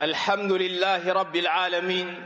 الحمد لله رب العالمين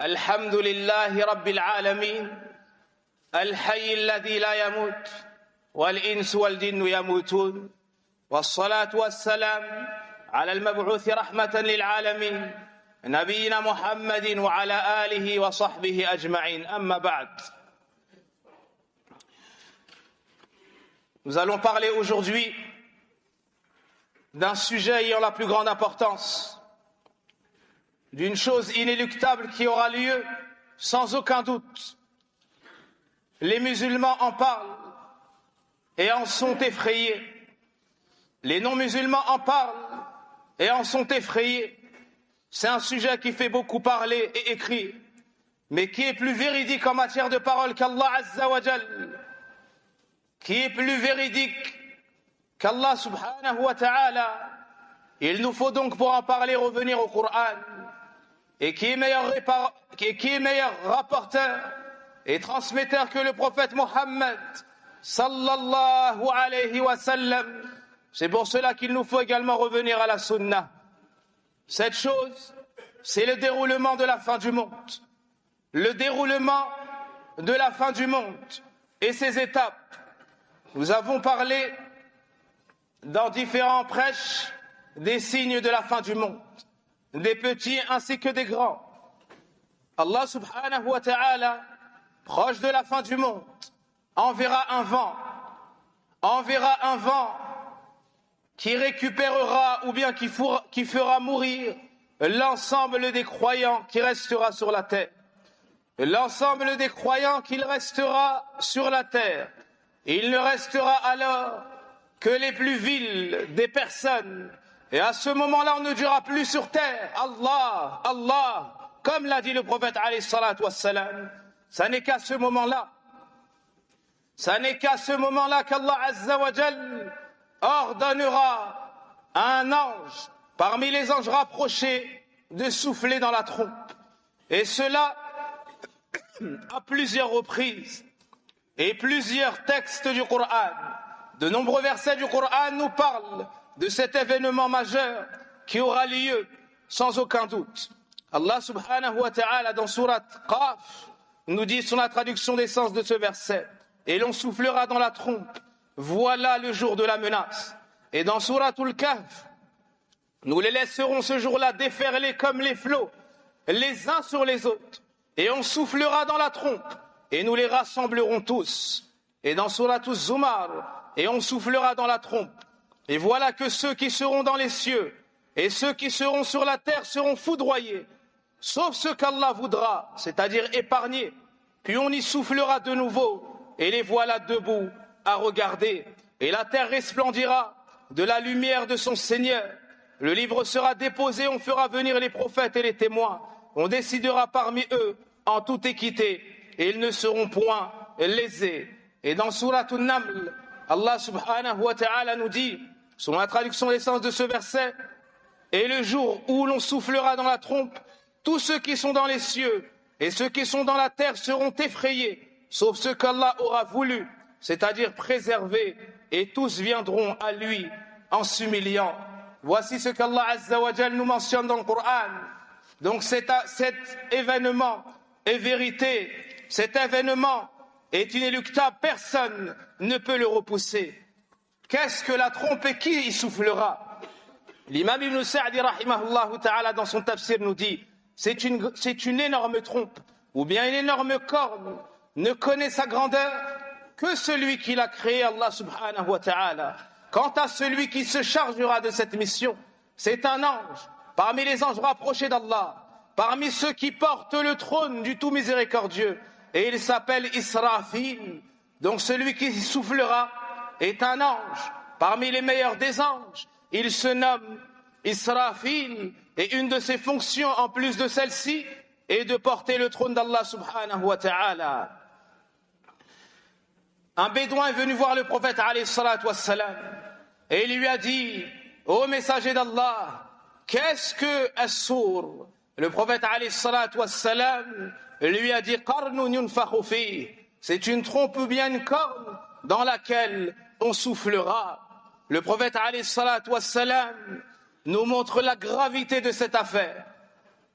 الحمد لله رب العالمين الحي الذي لا يموت والإنس والجن يموتون والصلاة والسلام على المبعوث رحمة للعالمين نبينا محمد وعلى آله وصحبه أجمعين أما بعد. Nous allons parler aujourd'hui d'un sujet ayant la plus grande importance, d'une chose inéluctable qui aura lieu sans aucun doute. Les musulmans en parlent et en sont effrayés. Les non-musulmans en parlent et en sont effrayés. C'est un sujet qui fait beaucoup parler et écrire, mais qui est plus véridique en matière de parole qu'Allah Azza wa Jal, qui est plus véridique qu'Allah subhanahu wa ta'ala. Il nous faut donc pour en parler revenir au Coran, et qui est meilleur rapporteur et transmetteur que le prophète Mohammed sallallahu alayhi wa sallam. C'est pour cela qu'il nous faut également revenir à la sunna. Cette chose, c'est le déroulement de la fin du monde. Le déroulement de la fin du monde et ses étapes. Nous avons parlé dans différents prêches des signes de la fin du monde, des petits ainsi que des grands. Allah subhanahu wa ta'ala, proche de la fin du monde, enverra un vent qui récupérera ou bien qui fera mourir l'ensemble des croyants qui restera sur la terre. L'ensemble des croyants qui restera sur la terre. Il ne restera alors que les plus vils des personnes. Et à ce moment-là, on ne dira plus sur terre Allah, Allah, comme l'a dit le prophète alayhi salatu wassalam. Ça n'est qu'à ce moment-là, qu'Allah Azza wa Jal ordonnera à un ange, parmi les anges rapprochés, de souffler dans la trompe. Et cela à plusieurs reprises. Et plusieurs textes du Coran, de nombreux versets du Coran nous parlent de cet événement majeur qui aura lieu sans aucun doute. Allah subhanahu wa ta'ala dans Surat Qaf nous dit sur la traduction des sens de ce verset: et l'on soufflera dans la trompe, voilà le jour de la menace. Et dans Suratul Kahf, nous les laisserons ce jour-là déferler comme les flots, les uns sur les autres, et on soufflera dans la trompe, et nous les rassemblerons tous. Et dans Suratul Zumar, et on soufflera dans la trompe. Et voilà que ceux qui seront dans les cieux et ceux qui seront sur la terre seront foudroyés, sauf ceux qu'Allah voudra, c'est-à-dire épargnés. Puis on y soufflera de nouveau, et les voilà debout à regarder. Et la terre resplendira de la lumière de son Seigneur. Le livre sera déposé, on fera venir les prophètes et les témoins. On décidera parmi eux en toute équité, et ils ne seront point lésés. Et dans Surat An-Naml, Allah subhanahu wa ta'ala nous dit, selon la traduction des sens de ce verset: et le jour où l'on soufflera dans la trompe, tous ceux qui sont dans les cieux et ceux qui sont dans la terre seront effrayés, sauf ceux qu'Allah aura voulu, c'est-à-dire préservés, et tous viendront à lui en s'humiliant. Voici ce qu'Allah Azza wa Jal nous mentionne dans le Coran. Donc cet événement est vérité, cet événement est inéluctable, personne ne peut le repousser. Qu'est-ce que la trompe et qui y soufflera? L'imam Ibn Sa'di rahimahullah ta'ala dans son tafsir nous dit: c'est une énorme trompe ou bien une énorme corne, ne connaît sa grandeur que celui qui l'a créé, Allah subhanahu wa ta'ala. Quant à celui qui se chargera de cette mission, c'est un ange parmi les anges rapprochés d'Allah, parmi ceux qui portent le trône du tout miséricordieux, et il s'appelle Israfil. Donc celui qui soufflera est un ange parmi les meilleurs des anges. Il se nomme Israfil, et une de ses fonctions en plus de celle-ci est de porter le trône d'Allah subhanahu wa ta'ala. Un bédouin est venu voir le prophète alayhi salatu wassalam, et il lui a dit: ô messager d'Allah, qu'est-ce que as-sur? Le prophète alayhi salatu wassalam lui a dit: qarnun yunfakhu fihi, c'est une trompe ou bien une corne dans laquelle on soufflera. Le prophète alayhi salatu wassalam nous montre la gravité de cette affaire,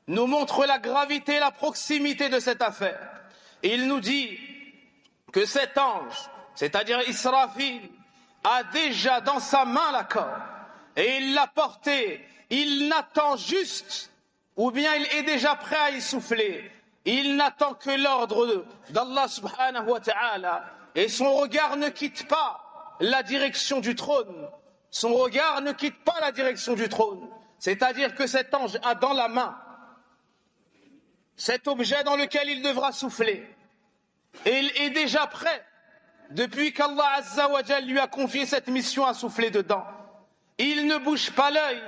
nous montre la gravité et la proximité de cette affaire. Il nous dit que cet ange, c'est-à-dire Israfil, a déjà dans sa main la corde et il l'a portée. Il n'attend juste, ou bien il est déjà prêt à y souffler. Il n'attend que l'ordre d'Allah subhanahu wa ta'ala. Et son regard ne quitte pas la direction du trône. Son regard ne quitte pas la direction du trône. C'est-à-dire que cet ange a dans la main cet objet dans lequel il devra souffler. Et il est déjà prêt, depuis qu'Allah Azza wa Jal lui a confié cette mission à souffler dedans. Il ne bouge pas l'œil,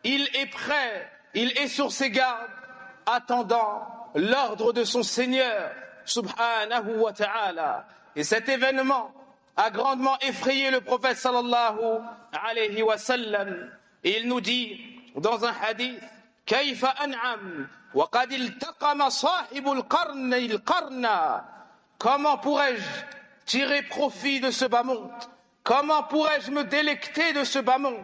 il est prêt, il est sur ses gardes, attendant l'ordre de son Seigneur, subhanahu wa ta'ala. Et cet événement a grandement effrayé le prophète sallallahu alayhi wa sallam. Et il nous dit dans un hadith, كيف أنعم وقد التقم صاحب القرن القرن. Comment pourrais-je tirer profit de ce bas monde? Comment pourrais-je me délecter de ce bas monde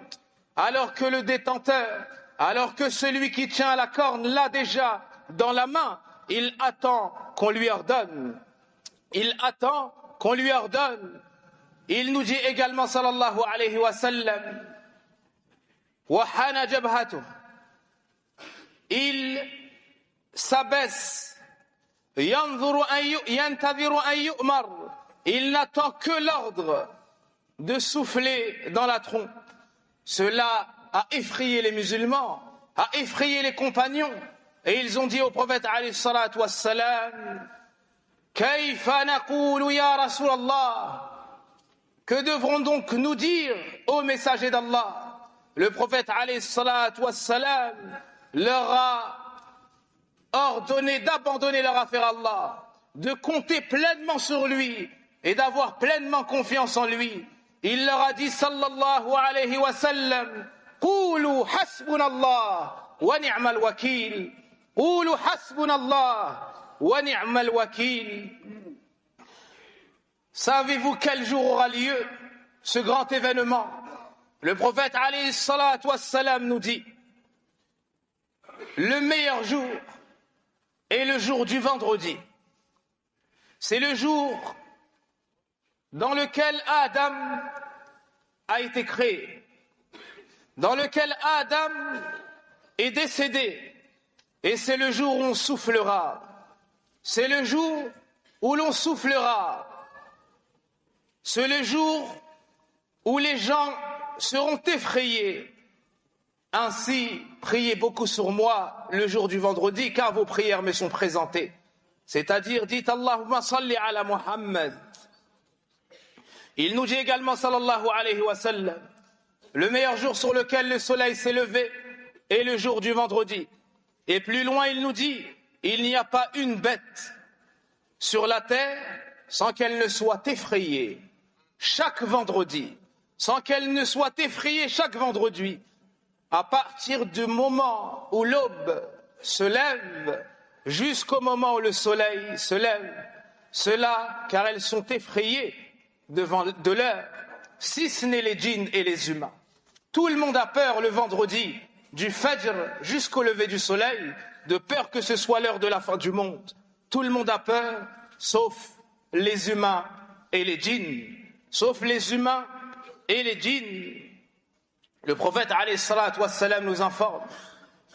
alors que le détenteur, alors que celui qui tient la corne l'a déjà dans la main? Il attend qu'on lui ordonne. Il attend qu'on lui ordonne. Il nous dit également sallallahu alayhi wa sallam, وحان جبهته. Il s'abaisse. ينتظر أن يؤمر. Il n'attend que l'ordre de souffler dans la trompe. Cela a effrayé les musulmans, a effrayé les compagnons. Et ils ont dit au prophète alayhi salatu wassalam, كيف نقول يا رسول الله. Que devront donc nous dire, ô messager d'Allah? Le prophète alayhi salatu wassalam leur a ordonné d'abandonner leur affaire à Allah, de compter pleinement sur lui et d'avoir pleinement confiance en lui. Il leur a dit sallallahu alayhi wa sallam, قولوا حسبنا الله ونعم الوكيل. قولوا حسبنا الله ونعم الوكيل. Savez-vous quel jour aura lieu ce grand événement? Le prophète alayhi salatu wassalam nous dit, le meilleur jour est le jour du vendredi. C'est le jour dans lequel Adam a été créé, dans lequel Adam est décédé, et c'est le jour où on soufflera. C'est le jour où l'on soufflera. C'est le jour où les gens seront effrayés. Ainsi, priez beaucoup sur moi le jour du vendredi, car vos prières me sont présentées. C'est-à-dire, dites Allahumma salli ala Muhammad. Il nous dit également, sallallahu alayhi wa sallam, le meilleur jour sur lequel le soleil s'est levé est le jour du vendredi. Et plus loin, il nous dit, il n'y a pas une bête sur la terre sans qu'elle ne soit effrayée chaque vendredi, sans qu'elle ne soit effrayée chaque vendredi. À partir du moment où l'aube se lève jusqu'au moment où le soleil se lève, cela car elles sont effrayées de l'heure, si ce n'est les djinns et les humains. Tout le monde a peur le vendredi, du fajr jusqu'au lever du soleil, de peur que ce soit l'heure de la fin du monde. Tout le monde a peur, sauf les humains et les djinns. Sauf les humains et les djinns. Le prophète alayhi salatu wassalam nous informe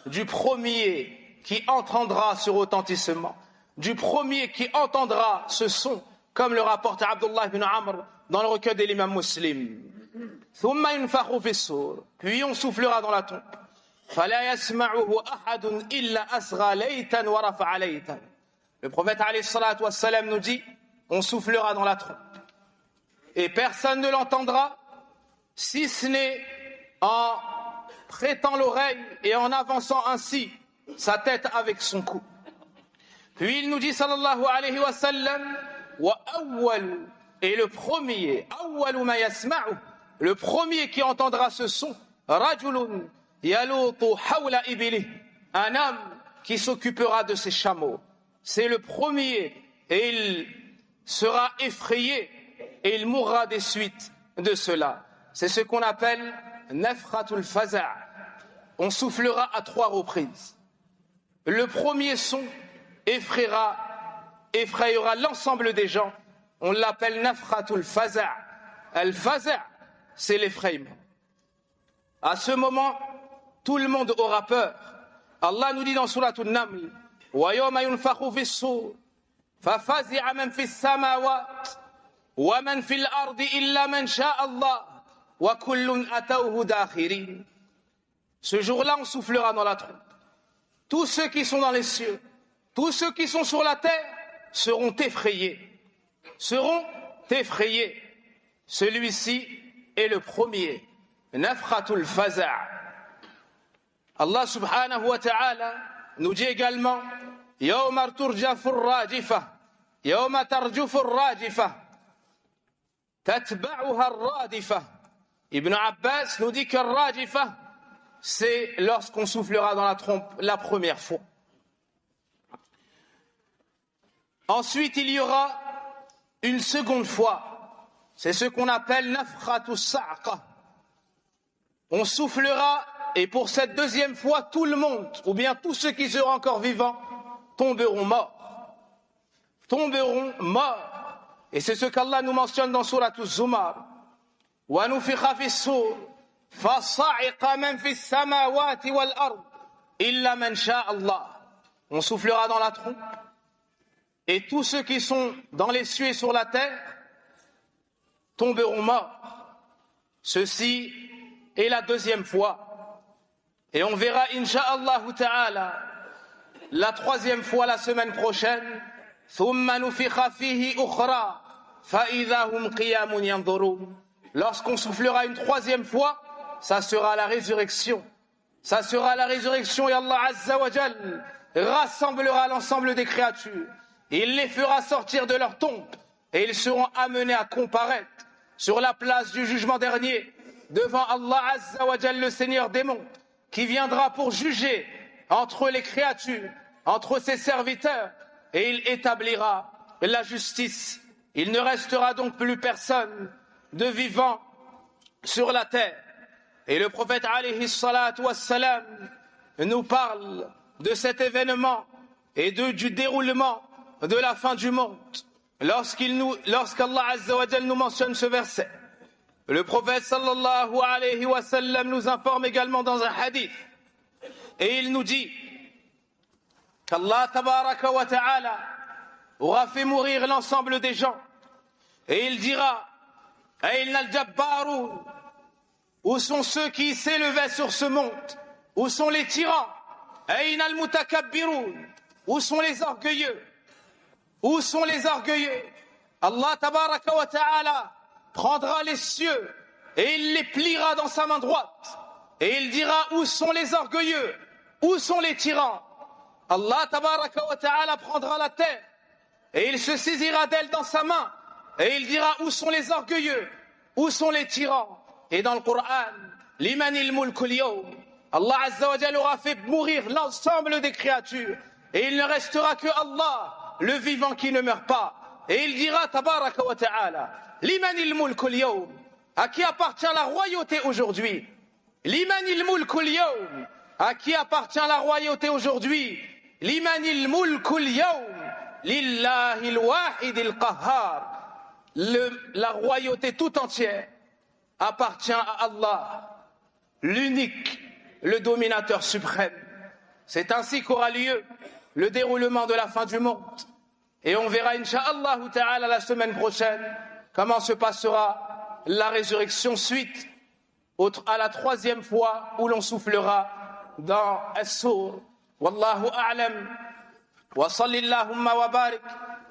du premier qui entendra ce retentissement, du premier qui entendra ce son, comme le rapporte Abdullah ibn Amr dans le recueil de l'imam Muslim. Puis on soufflera dans la tombe. Le prophète alayhi salatu wassalam nous dit, on soufflera dans la trompe. Et personne ne l'entendra, si ce n'est en prêtant l'oreille et en avançant ainsi sa tête avec son cou. Puis il nous dit sallallahu alayhi wa sallam, wa awwal, et le premier, awwalu ma yasma'u, le premier qui entendra ce son, rajulun yalutu hawla ibilih, un homme qui s'occupera de ses chameaux. C'est le premier et il sera effrayé et il mourra des suites de cela. C'est ce qu'on appelle nafratul faza'. on soufflera à 3 reprises. Le premier son effrayera l'ensemble des gens. On l'appelle nafratul faza'. Al-faza', c'est l'effrayement. À ce moment, tout le monde aura peur. Allah nous dit dans Surat An-Naml, wa yawma yunfakhu fis-sur fafazi'a man fis-samawati wa man fil-ardi illa man sha'a Allah wa kullun atawhu dakhirin. Ce jour-là, on soufflera dans la trompe. Tous ceux qui sont dans les cieux, tous ceux qui sont sur la terre seront effrayés. Celui-ci est le premier. Nafratul faza'. Allah subhanahu wa ta'ala nous dit également Yawma turjafur rajifah, Yawma tarjufur rajifah, tatba'uha ar-radifah. Ibn Abbas nous dit que rajifah, c'est lorsqu'on soufflera dans la trompe la première fois. Ensuite, il y aura une seconde fois. C'est ce qu'on appelle nafratus sa'qa. On soufflera et pour cette deuxième fois, tout le monde, ou bien tous ceux qui seront encore vivants, tomberont morts. Et c'est ce qu'Allah nous mentionne dans Surat Az-Zumar. Wa nufikha fis-sur fasa'iqa man fis-samawati wal-ard illa man sha'a Allah. On soufflera dans la trompe et tous ceux qui sont dans les cieux et sur la terre tomberont morts. Ceci est la deuxième fois. Et on verra, insha'Allah ta'ala, la troisième fois la semaine prochaine. Lorsqu'on soufflera une troisième fois, ça sera la résurrection. Ça sera la résurrection et Allah Azza wa Jal rassemblera l'ensemble des créatures. Il les fera sortir de leur tombe et ils seront amenés à comparaître sur la place du jugement dernier devant Allah Azza wa Jal, le Seigneur des mondes, qui viendra pour juger entre les créatures, entre ses serviteurs, et il établira la justice. Il ne restera donc plus personne de vivant sur la terre. Et le prophète alayhi salatu wassalam nous parle de cet événement et du déroulement de la fin du monde. Lorsqu'Allah Azza wa Jal nous mentionne ce verset, le prophète sallallahu alayhi wa sallam nous informe également dans un hadith et il nous dit qu'Allah tabaraka wa ta'ala aura fait mourir l'ensemble des gens et il dira Aïna al-Jabbaroun, où sont ceux qui s'élevaient sur ce monde, où sont les tyrans, Aïna al-Mutakabbiroun, où sont les orgueilleux, Allah tabaraka wa ta'ala prendra les cieux et il les pliera dans sa main droite et il dira où sont les orgueilleux, où sont les tyrans. Allah tabaraka wa ta'ala prendra la terre et il se saisira d'elle dans sa main et il dira où sont les orgueilleux, où sont les tyrans. Et dans le Coran, limanil mulkul yawm, Allah Azza wa Jalla aura fait mourir l'ensemble des créatures et il ne restera que Allah, le vivant qui ne meurt pas. Et il dira tabaraka wa ta'ala limanil mulkul yawm, à qui appartient la royauté aujourd'hui? Limanil mulkul yawm, à qui appartient la royauté aujourd'hui? Limanil mulkul yawm, lillahil wahidil qahhar. La royauté tout entière appartient à Allah, l'unique, le dominateur suprême. C'est ainsi qu'aura lieu le déroulement de la fin du monde. Et on verra, incha'Allah ta'ala, la semaine prochaine, comment se passera la résurrection suite à la troisième fois où l'on soufflera dans As-Sur. Wallahu a'lam. Wa sallillahumma wa barik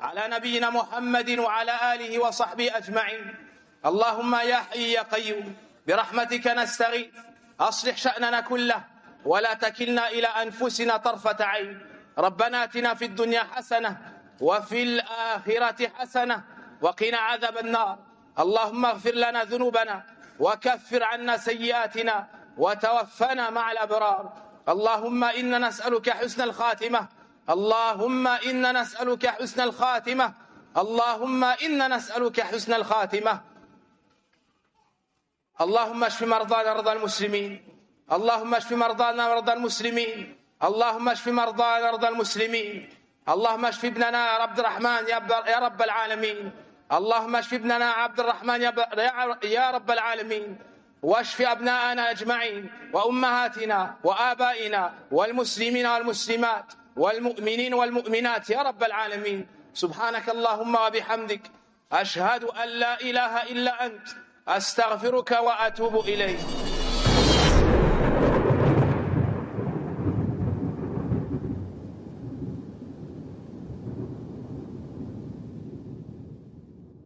ala nabiyyina Muhammadin wa ala alihi wa sahbihi ajma'in. Allahumma ya hayy ya qayyum bi rahmatika nastaghith aslih sha'nana kullahu wa la takilna ila anfusina tarfata 'ayn. Rabbana atina fid dunya hasanah وفي الآخرة حسنة وقنا عذاب النار. اللهم اغفر لنا ذنوبنا وكفر عنا سيئاتنا وتوفنا مع الأبرار. اللهم إنا نسألك حسن الخاتمة. اللهم إنا نسألك حسن الخاتمة. اللهم إنا نسألك حسن الخاتمة. اللهم اشف مرضانا مرضى المسلمين. اللهم اشف مرضانا ومرضى المسلمين، اللهم اشف مرضانا ومرضى المسلمين، اللهم اشف ابننا يا عبد الرحمن يا رب العالمين، اللهم اشف ابننا عبد الرحمن يا رب العالمين، واشف أبناءنا أجمعين وأمهاتنا وآبائنا والمسلمين والمسلمات والمؤمنين والمؤمنات يا رب العالمين. سبحانك اللهم وبحمدك، أشهد أن لا إله إلا أنت، أستغفرك وأتوب إليك.